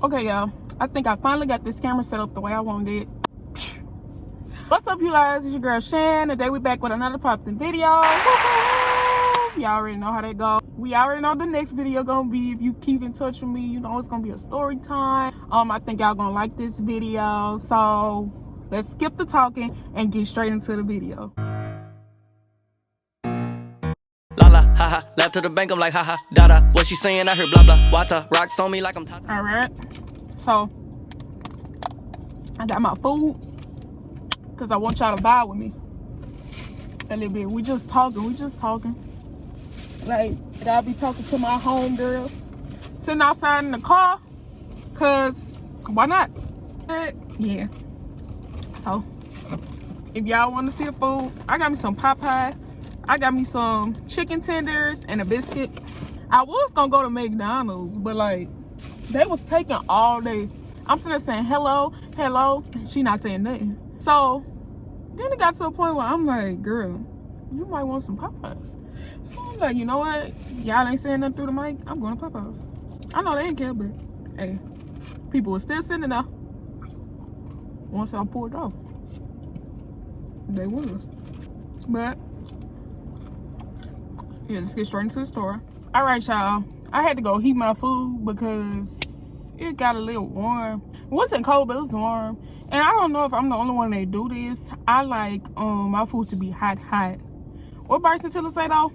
Okay, y'all. I think I finally got this camera set up the way I wanted it. What's up, you guys? It's your girl Shan. Today we back with another popping video. Y'all already know how that go. We already know the next video gonna be. If you keep in touch with me, you know it's gonna be a story time. I think y'all gonna like this video. So let's skip the talking and get straight into the video. La haha, left to the bank, I'm like haha, dada. What she saying? I heard blah blah. Water rocks on me like I'm Tata. All right, so I got my food because I want y'all to vibe with me a little bit. We just talking. Like I'll be talking to my homegirl, sitting outside in the car, cause why not? Yeah. So if y'all want to see the food, I got me some Popeye. I got me some chicken tenders and a biscuit. I was gonna go to McDonald's, but like they was taking all day. I'm sitting there saying hello, hello. She not saying nothing. So then it got to a point where I'm like, girl, you might want some Popeyes. So I'm like, you know what? Y'all ain't saying nothing through the mic. I'm going to Popeyes. I know they ain't care, but hey, people were still sitting there. Once I pulled off, they was. But yeah, let's get straight into the story. All right, y'all. I had to go heat my food because it got a little warm. It wasn't cold, but it was warm. And I don't know if I'm the only one that do this. I like my food to be hot. What Bryson Tiller say though?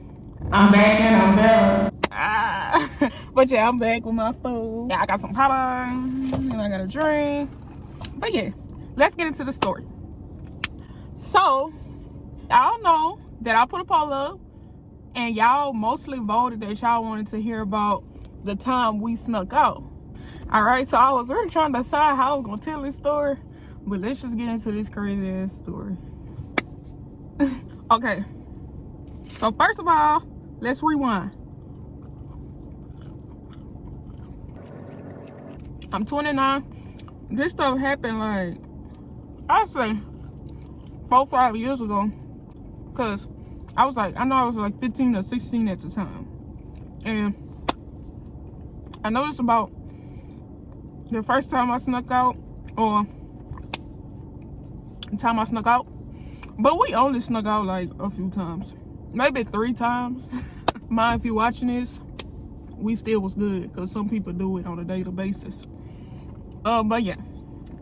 I'm back and I'm better. But yeah, I'm back with my food. Yeah, I got some Popeye and I got a drink. But yeah, let's get into the story. So, y'all know that I put a poll up and y'all mostly voted that y'all wanted to hear about the time we snuck out. All right, so I was really trying to decide how I was gonna tell this story, but let's just get into this crazy ass story. Okay, so first of all, let's rewind. I'm 29. This stuff happened like, I'd say 4-5 years ago, because I was like 15 or 16 at the time. And I noticed about the first time I snuck out, or the time I snuck out, but we only snuck out like a few times, maybe 3 times. Mind if you watching this, we still was good, because some people do it on a daily basis. But yeah,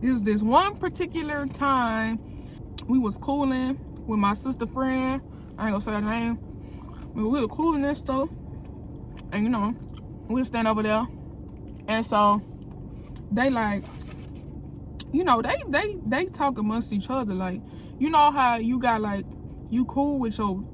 this one particular time we was cooling with my sister friend. I ain't gonna say her name, but we were cooling and stuff, and you know, we was standing over there, and so they like, you know, they talk amongst each other. Like, you know how you got like, you cool with your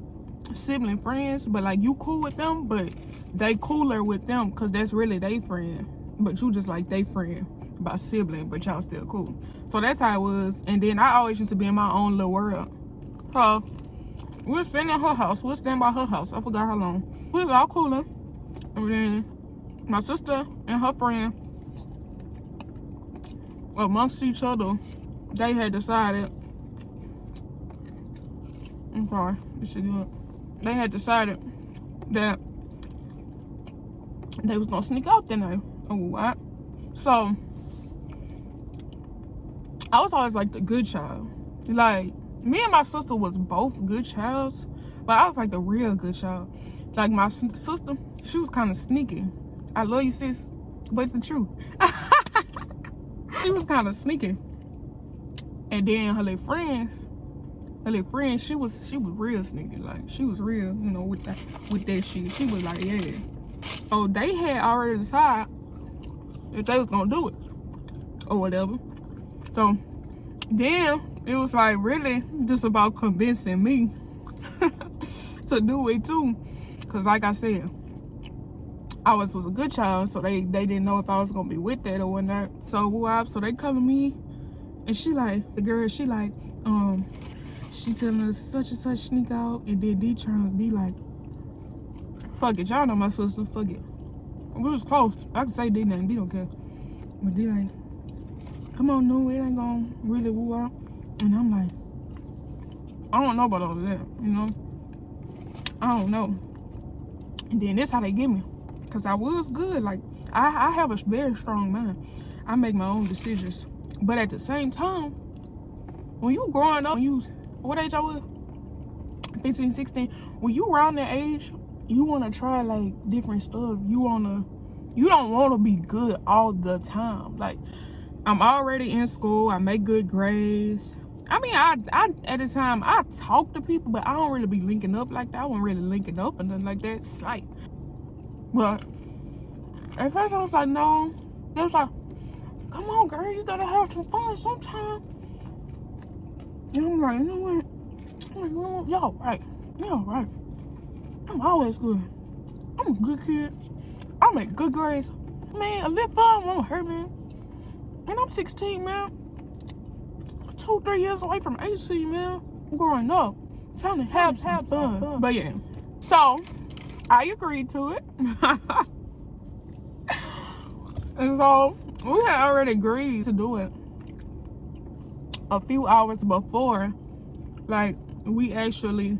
sibling friends, but like you cool with them, but they cooler with them because that's really they friend, but you just like they friend by sibling, but y'all still cool. So that's how it was. And then I always used to be in my own little world. So we were standing at her house. We were standing by her house. I forgot how long. We was all cooling. And then my sister and her friend, amongst each other, they had decided, I'm sorry, this shit good. They had decided that they was gonna sneak out that night. Oh, what? So I was always like the good child. Like, me and my sister was both good childs, but I was like the real good child. Like, my sister, she was kind of sneaky. I love you, sis, but it's the truth. She was kind of sneaky. And then her little friend, she was real sneaky. Like, she was real, you know, with that shit. She was like, yeah. So they had already decided if they was gonna do it or whatever. So then it was like really just about convincing me to do it too. Cause like I said, I was a good child, so they didn't know if I was gonna be with that or whatnot. So they come to me, and she like, the girl, she like, she telling us such and such sneak out, and then D trying to be like, fuck it, y'all know my sister, fuck it. We was close. I can say D name, D don't care. But D like, come on, no, it ain't gonna really woo out. And I'm like, I don't know about all of that, you know? I don't know. And then this how they get me. Cause I was good. Like, I have a very strong mind. I make my own decisions. But at the same time, when you growing up, what age I was? 15, 16. When you around that age, you want to try like different stuff. You don't want to be good all the time. Like, I'm already in school. I make good grades. I mean, I at the time, I talk to people, but I don't really be linking up like that. I wasn't really linking up and nothing like that. It's like, but at first I was like, no. It was like, come on, girl, you gotta have some fun sometime. And I'm like, you know what? I'm like, no, y'all right. Y'all right. I'm always good. I'm a good kid. I make good grades. Man, a little fun won't hurt, man. And I'm 16, man. 2-3 years away from 18, man. I'm growing up. Time to have some fun. But yeah. So, I agreed to it. And so, we had already agreed to do it a few hours before, like, we actually,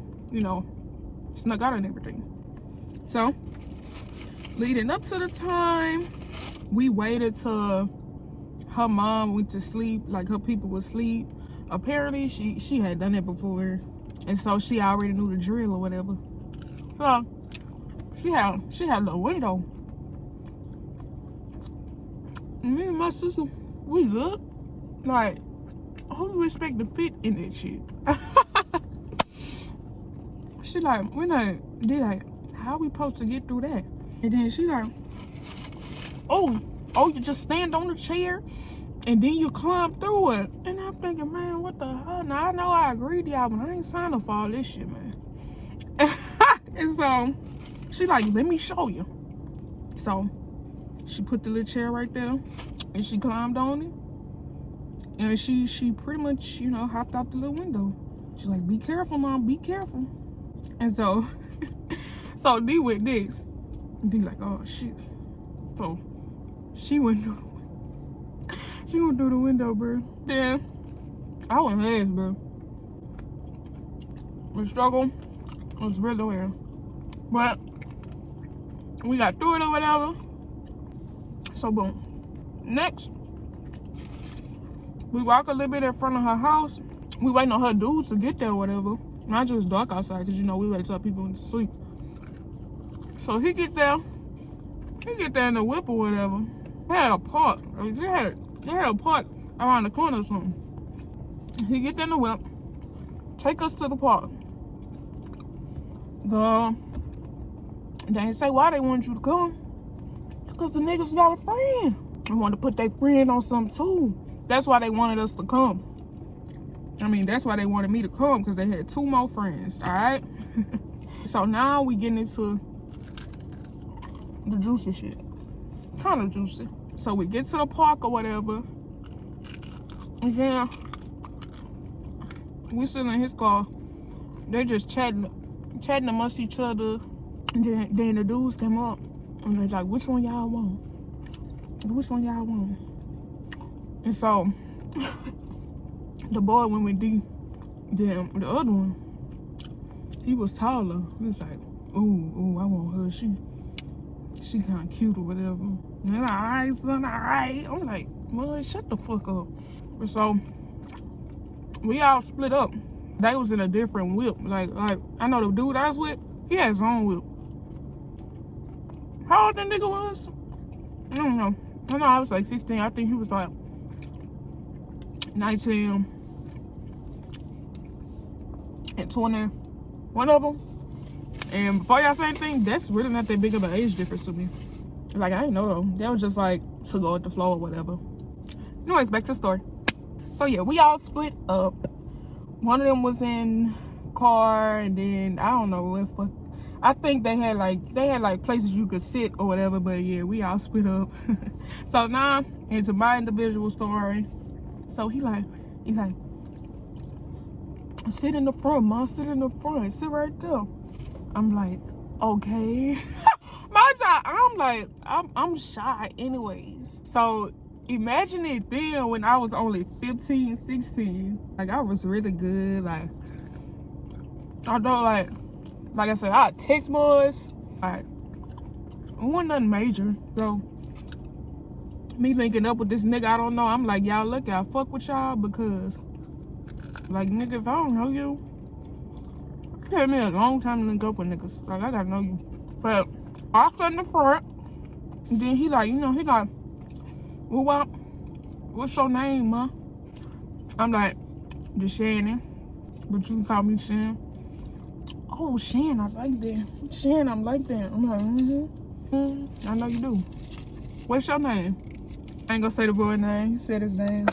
snuck out and everything. So, leading up to the time, we waited till her mom went to sleep, like her people would sleep. Apparently, she had done it before, and so she already knew the drill or whatever. So, she had the window. Me and my sister, we looked like, who do you expect to fit in that shit? She like, how we supposed to get through that? And then she like, oh, you just stand on the chair and then you climb through it. And I'm thinking, man, what the hell? Now I know I agreed to y'all, but I ain't signed up for all this shit, man. And so she like, let me show you. So she put the little chair right there and she climbed on it. And she pretty much, hopped out the little window. She's like, be careful, Mom, be careful. And so, D with this. D like, oh, shit. So, she went through the window, bro. Then, I went last, bro. The struggle was really real. But, we got through it or whatever. So, boom. Next, we walk a little bit in front of her house. We waiting on her dudes to get there or whatever. Not just dark outside, because, we wait till people went to sleep. So he get there in the whip or whatever. They had a park. They had a park around the corner or something. He get there in the whip, take us to the park. They ain't say why they wanted you to come. Because the niggas got a friend. They wanted to put their friend on something too. That's why they wanted us to come. That's why they wanted me to come, because they had 2 more friends, all right? So now we getting into the juicy shit. Kind of juicy. So we get to the park or whatever. And then we still in his car. They just chatting amongst each other. And then the dudes came up. And they're like, which one y'all want? Which one y'all want? And so the boy went with D. Then the other one, he was taller. He was like, ooh, I want her. She kind of cute or whatever. And they're like, all right, son, all right. I'm like, boy, shut the fuck up. So we all split up. They was in a different whip. Like I know the dude I was with, he had his own whip. How old that nigga was? I don't know. I know I was like 16. I think he was like 19 and 20. One of them. And before y'all say anything, that's really not that big of an age difference to me. Like, I didn't know though. That was just like to go with the flow or whatever. Anyways, back to the story. So yeah, we all split up. One of them was in car, and then I don't know if I think they had like places you could sit or whatever. But yeah, we all split up. So now into my individual story. So he like, sit in the front, Mom. Sit in the front. Sit right there. I'm like, okay. My job, I'm like, I'm shy anyways. So imagine it then when I was only 15, 16. Like, I was really good. Like, although, like I said, I text boys. Like, it wasn't nothing major. So me linking up with this nigga I don't know. I'm like, y'all look, I fuck with y'all because, like, nigga, if I don't know you, it take me a long time to link up with niggas. Like, I gotta know you. But I stand in the front. And then he like, well, what's your name, ma? I'm like, just Shannon. But you can call me Shan. Oh, Shan, I like that. Shan, I'm like that. I'm like, I know you do. What's your name? I ain't gonna say the boy name. He said his name.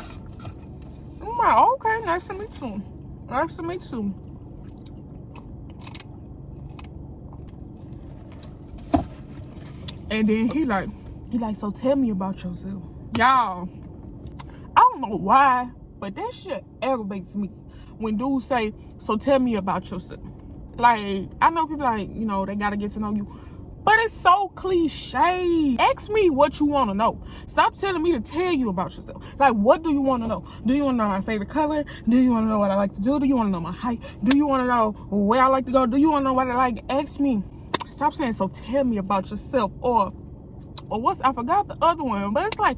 I'm like, okay, nice to meet you. Nice to meet you. And then he like, so tell me about yourself. Y'all, I don't know why, but that shit aggravates me when dudes say, so tell me about yourself. Like, I know people like, they gotta get to know you. But it's so cliche. Ask me what you want to know. Stop telling me to tell you about yourself. Like, what do you want to know? Do you want to know my favorite color? Do you want to know what I like to do? Do you want to know my height? Do you want to know where I like to go? Do you want to know what I like? Ask me. Stop saying, so tell me about yourself. Or I forgot the other one. But it's like,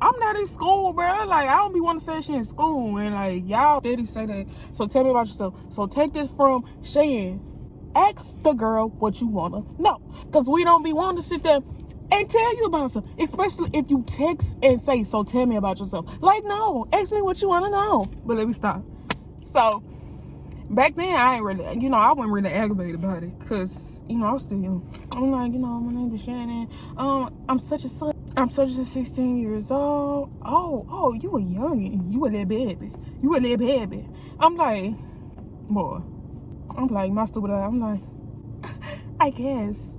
I'm not in school, bro. Like, I don't be wanting to say shit in school. And, like, y'all steady say that. So tell me about yourself. So take this from Shan. Ask the girl what you want to know. Because we don't be wanting to sit there and tell you about yourself. Especially if you text and say, so tell me about yourself. Like, no. Ask me what you want to know. But let me stop. So, back then, I ain't really, I wasn't really aggravated about it. Because, I was still young. I'm like, my name is Shannon. I'm such a 16 years old. Oh, you a youngin'. You a little baby. I'm like, boy. I'm like, my stupid ass. I'm like, I guess.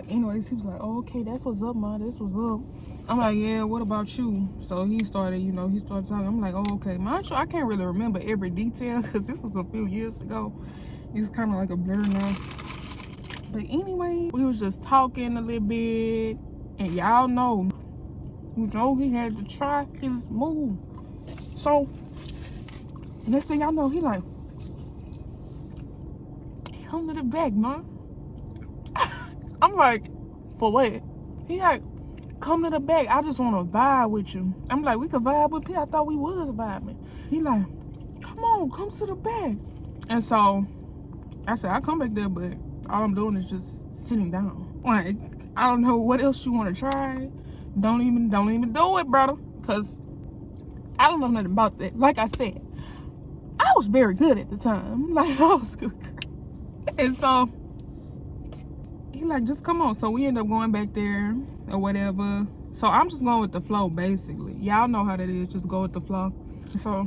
Anyways, he was like, oh, okay, that's what's up, ma. That's what's up. I'm like, yeah, what about you? So he started, talking. I'm like, oh, okay. Mind you, I can't really remember every detail because this was a few years ago. It's kind of like a blur now. But anyway, we was just talking a little bit. And y'all know, he had to try his move. So, next thing y'all know, he like, come to the back, man. I'm like, for what? He like, come to the back. I just want to vibe with you. I'm like, we could vibe with people. I thought we was vibing. He like, come on, come to the back. And so I said, I'll come back there, but all I'm doing is just sitting down. Like, I don't know what else you want to try. Don't even do it, brother. Because I don't know nothing about that. Like I said, I was very good at the time. Like, I was good. And so he like, just come on. So we end up going back there or whatever. So I'm just going with the flow, basically. Y'all know how that is. Just go with the flow. So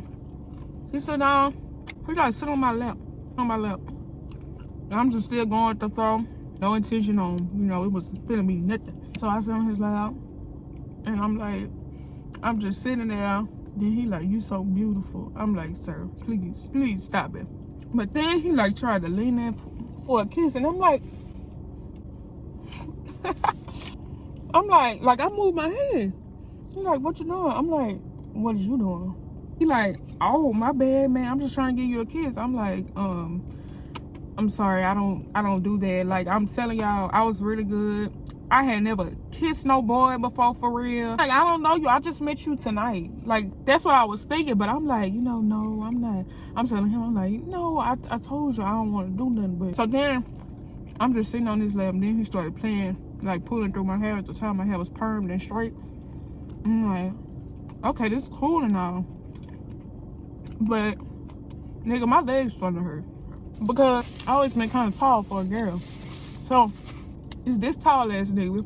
he sit down. He like, sit on my lap. And I'm just still going with the flow. No intention on, it was finna be nothing. So I sit on his lap. And I'm like, I'm just sitting there. Then he like, you so beautiful. I'm like, sir, please stop it. But then he like tried to lean in for a kiss. And I'm like, I moved my head. He's like, what you doing? I'm like, what is you doing? He like, oh, my bad, man. I'm just trying to give you a kiss. I'm like, I'm sorry. I don't do that. Like, I'm telling y'all, I was really good. I had never kissed no boy before, for real. Like, I don't know you. I just met you tonight. Like, that's what I was thinking. But I'm like, no, I'm not. I'm telling him, I'm like, no, I told you I don't want to do nothing. But so then I'm just sitting on his lap. And then he started playing, like, pulling through my hair. At the time, my hair was permed and straight. I'm like, okay, this is cool and all. But, nigga, my legs started to hurt. Because I always been kind of tall for a girl. So, it's this tall ass nigga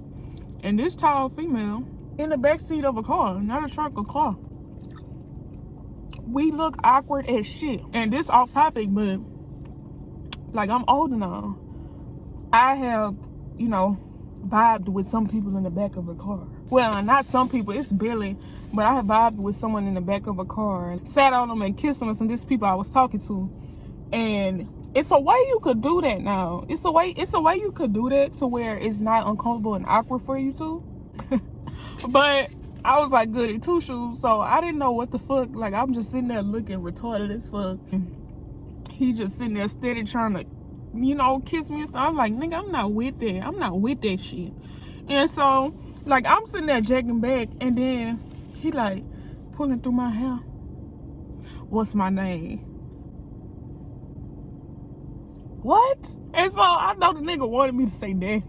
and this tall female in the backseat of a car, not a truck, a car. We look awkward as shit. And this off topic, but like, I'm older now. I have, vibed with some people in the back of a car. Well, not some people, it's Billy, but I have vibed with someone in the back of a car, sat on them and kissed them, and some of these people I was talking to. And it's a way you could do that now. It's a way you could do that to where it's not uncomfortable and awkward for you too. But I was like good at two shoes, so I didn't know what the fuck. Like, I'm just sitting there looking retarded as fuck. He just sitting there steady trying to, kiss me and stuff. I'm like, nigga, I'm not with that. I'm not with that shit. And so Like, I'm sitting there jacking back, and then he like pulling through my hair. What's my name? What? And so I know the nigga wanted me to say that.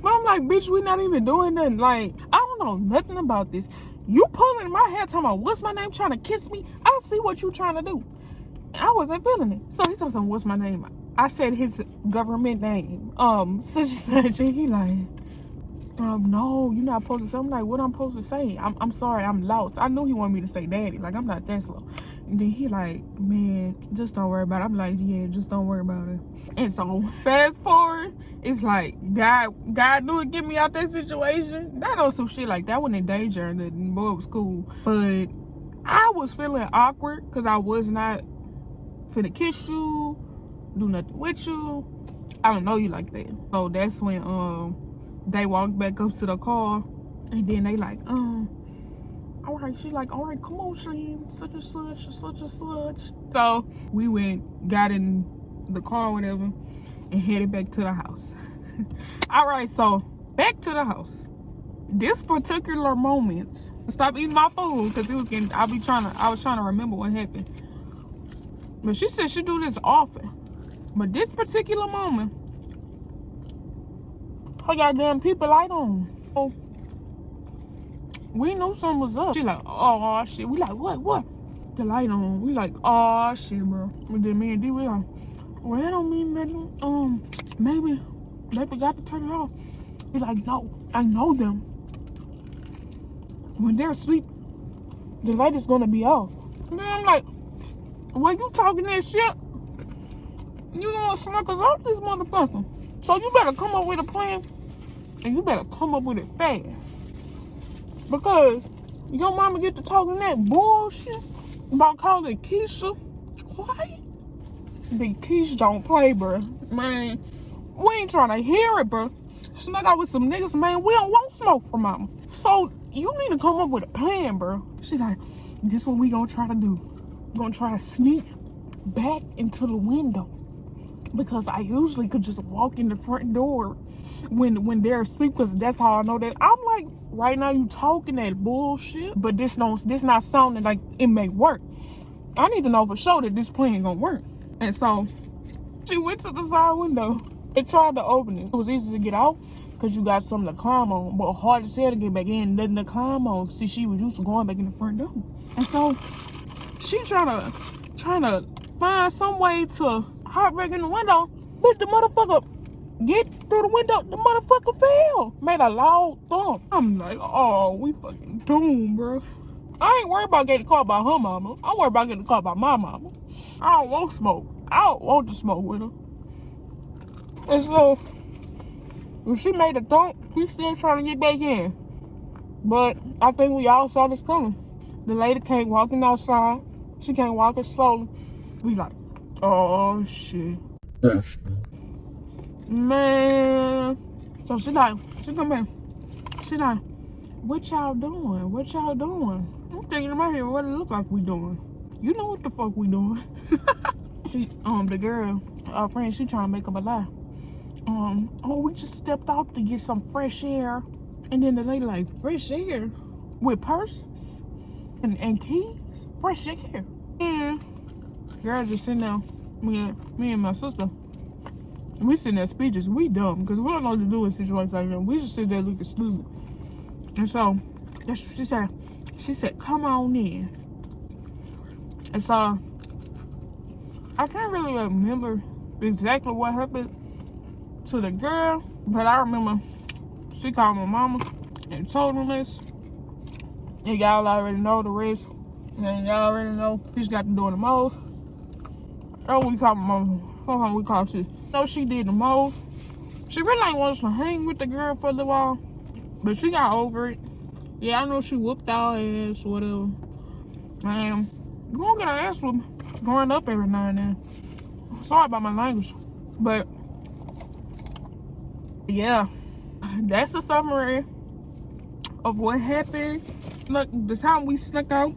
But I'm like, bitch, we not even doing nothing. Like, I don't know nothing about this. You pulling my hair talking about what's my name, trying to kiss me? I don't see what you trying to do. And I wasn't feeling it. So he told me, what's my name? I said his government name. Such and such. And he like, no, you're not supposed to say. I'm like, what I'm supposed to say? I'm sorry, I'm lost. I knew he wanted me to say daddy. Like, I'm not that slow. And then he like, man, just don't worry about it. I'm like, yeah, just don't worry about it. And so fast forward, it's like God knew to get me out that situation. Not on some shit like that. Wasn't in danger and the boy was cool. But I was feeling awkward because I was not finna kiss you, do nothing with you. I don't know you like that. So that's when they walked back up to the car, and then they like, all right, she like, all right, come on, Slim, such and such, such and such. So we went, got in the car or whatever, and headed back to the house. All right, so back to the house. This particular moment, stop eating my food because it was getting. I was trying to remember what happened. But she said she do this often. But this particular moment, her goddamn people light on. So we knew something was up. She like, oh shit. We like, what? The light on. We like, oh shit, bro. And then me and D, we like, well, that don't mean nothing. Maybe they forgot to turn it off. We like, no, I know them. When they're asleep, the light is gonna be off. And then I'm like, when you talking that shit, you gonna snuck us off this motherfucker. So you better come up with a plan, and you better come up with it fast. Because your mama get to talking that bullshit about calling Keisha quiet. The Keisha don't play, bro. Man, we ain't trying to hear it, bro. Snuck out with some niggas, man. We don't want smoke from mama. So you need to come up with a plan, bro. She like, this what we gonna try to do. We're gonna try to sneak back into the window. Because I usually could just walk in the front door when they're asleep, because that's how I know that. I'm like, right now you talking that bullshit, but this not sounding like it may work. I need to know for sure that this plan gonna work. And so she went to the side window and tried to open it. It was easy to get out because you got something to climb on, but hard as hell to get back in, nothing to climb on. See, she was used to going back in the front door. And so she trying to find some way to hop back in the window, but the motherfucker get through the window, the motherfucker fell. Made a loud thump. I'm like, oh, we fucking doomed, bro. I ain't worried about getting caught by her mama. I'm worried about getting caught by my mama. I don't want smoke. I don't want to smoke with her. And so, when she made a thump, we still trying to get back in. But I think we all saw this coming. The lady came walking outside. She came walking slowly. We like, oh shit. Man. So she come in. She like, what y'all doing? What y'all doing? I'm thinking in my head, what it look like we doing? You know what the fuck we doing. She, the girl, our friend, she trying to make up a lie. Oh, we just stepped out to get some fresh air. And then the lady like, fresh air? With purses? And keys? Fresh air? And girl just sitting there, me and my sister, we sitting there speeches. We dumb, because we don't know what to do in situations like that. We just sit there looking stupid. And so, that's what she said. She said, come on in. And so, I can't really remember exactly what happened to the girl, but I remember she called my mama and told her this. And y'all already know the rest. And y'all already know she's got to do the most. Oh, we call my mama. Sometimes we call she. No, she did the most. She really ain't want us to hang with the girl for a little while, but she got over it. Yeah, I know she whooped our ass or whatever. Man, we gonna get our ass whooped growing up every now and then. Sorry about my language, but yeah, that's a summary of what happened. Look, the time we snuck out.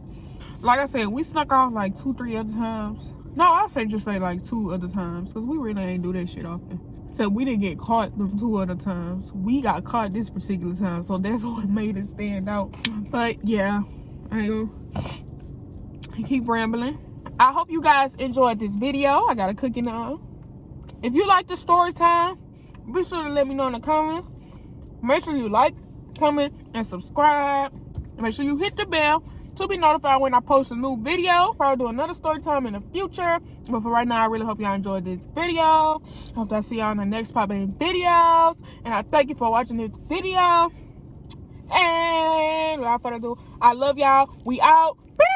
Like I said, we snuck out like 2-3 other times. No, I'll say just say like 2 other times, because we really ain't do that shit often. So we didn't get caught them 2 other times. We got caught this particular time, so that's what made it stand out. But yeah, I keep rambling. I hope you guys enjoyed this video. I got a cooking on. If you like the story time, be sure to let me know in the comments. Make sure you like, comment, and subscribe. Make sure you hit the bell to be notified when I post a new video. I'll do another story time in the future. But for right now, I really hope y'all enjoyed this video. Hope I see y'all in the next popping videos. And I thank you for watching this video. And without further ado, I love y'all. We out. Peace.